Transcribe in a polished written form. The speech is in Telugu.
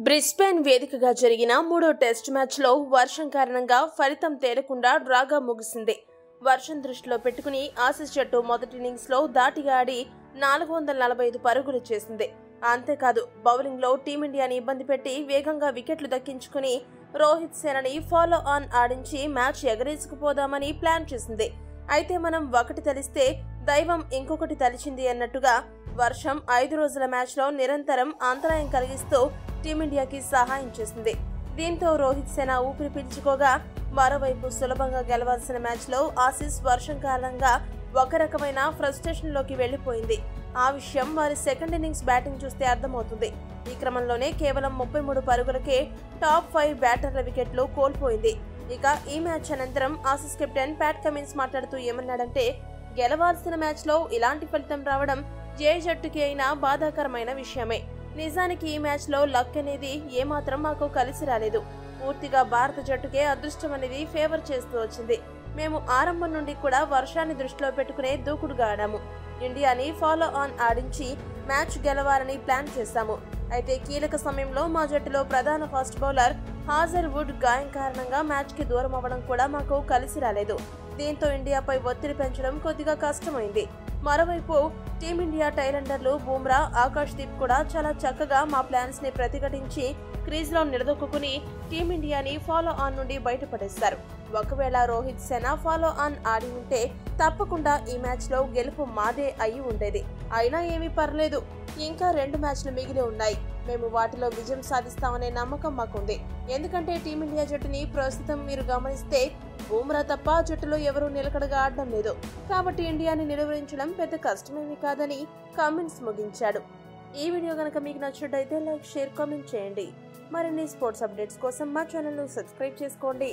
బ్రిస్బేన్ వేదికగా జరిగిన మూడో టెస్ట్ మ్యాచ్లో వర్షం కారణంగా ఫలితం తేలకుండా డ్రాగా ముగిసింది. వర్షం దృష్టిలో పెట్టుకుని ఆసీస్ జట్టు మొదటి ఇన్నింగ్స్లో ధాటిగా ఆడి 445 పరుగులు చేసింది. అంతేకాదు బౌలింగ్లో టీమిండియాని ఇబ్బంది పెట్టి వేగంగా వికెట్లు దక్కించుకుని రోహిత్ సేనని ఫాలో ఆన్ ఆడించి మ్యాచ్ ఎగరేసుకుపోదామని ప్లాన్ చేసింది. అయితే మనం ఒకటి తలిస్తే దైవం ఇంకొకటి తలిచింది అన్నట్టుగా వర్షం 5 రోజుల మ్యాచ్లో నిరంతరం అంతరాయం కలిగిస్తూ టీమిండియాకి సహాయం చేసింది. దీంతో రోహిత్ సేన ఊపిరి పీల్చుకోగా, మరోవైపు సులభంగా గెలవాల్సిన మ్యాచ్లో ఆసీస్ వర్షం కారణంగా ఒక రకమైన ఫ్రస్ట్రేషన్లోకి వెళ్లిపోయింది. ఆ విషయం వారి సెకండ్ ఇన్నింగ్స్ బ్యాటింగ్ చూస్తే అర్థమవుతుంది. ఈ క్రమంలోనే కేవలం 33 పరుగులకే టాప్ 5 బ్యాటర్ల వికెట్లు కోల్పోయింది. ఇక ఈ మ్యాచ్ అనంతరం ఆసీస్ కెప్టెన్ ప్యాట్ కమిన్స్ మాట్లాడుతూ ఏమన్నాడంటే, గెలవాల్సిన మ్యాచ్లో ఇలాంటి ఫలితం రావడం ఏ జట్టుకి అయినా బాధాకరమైన విషయమే. నిజానికి ఈ మ్యాచ్లో లక్ అనేది ఏమాత్రం మాకు కలిసి రాలేదు. పూర్తిగా భారత జట్టుకే అదృష్టం అనేది ఫేవర్ చేస్తూ వచ్చింది. మేము ఆరంభం నుండి కూడా వర్షాన్ని దృష్టిలో పెట్టుకునే దూకుడుగా ఆడాము. ఇండియాని ఫాలో ఆన్ ఆడించి మ్యాచ్ గెలవాలని ప్లాన్ చేశాము. అయితే కీలక సమయంలో మా జట్టులో ప్రధాన ఫాస్ట్ బౌలర్ హాజర్వుడ్ గాయం కారణంగా మ్యాచ్కి దూరం అవ్వడం కూడా మాకు కలిసి రాలేదు. దీంతో ఇండియాపై ఒత్తిడి పెంచడం కొద్దిగా కష్టమైంది. మరోవైపు టీమిండియా టైలెండర్లు బూమ్రా, ఆకాష్ దీప్ కూడా చాలా చక్కగా మా ప్లాన్స్ ని ప్రతిఘటించి క్రీజ్లో నిలదొక్కుని టీమిండియాని ఫాలో ఆన్ నుండి బయటపడేశారు. ఒకవేళ రోహిత్ సేన ఫాలో ఆన్ ఆడి ఉంటే తప్పకుండా ఈ మ్యాచ్లో గెలుపు మాదే అయి ఉండేది. అయినా ఏమీ పర్లేదు, ఇంకా 2 మ్యాచ్లు మిగిలి ఉన్నాయి. మేము వాటిలో విజయం సాధిస్తామనే నమ్మకం మాకుంది. ఎందుకంటే టీమిండియా జట్టుని ప్రస్తుతం మీరు గమనిస్తే బూమ్రా తప్ప జట్టులో ఎవరూ నిలకడగా ఆడడం లేదు. కాబట్టి ఇండియాని నిలువరించడం పెద్ద కష్టమేమీ కాదని కమిన్స్ ముగించాడు. ఈ వీడియో గనక మీకు నచ్చినట్టయితే లైక్, షేర్, కామెంట్ చేయండి. మరిన్ని స్పోర్ట్స్ అప్డేట్స్ కోసం మా ఛానల్ను సబ్స్క్రైబ్ చేసుకోండి.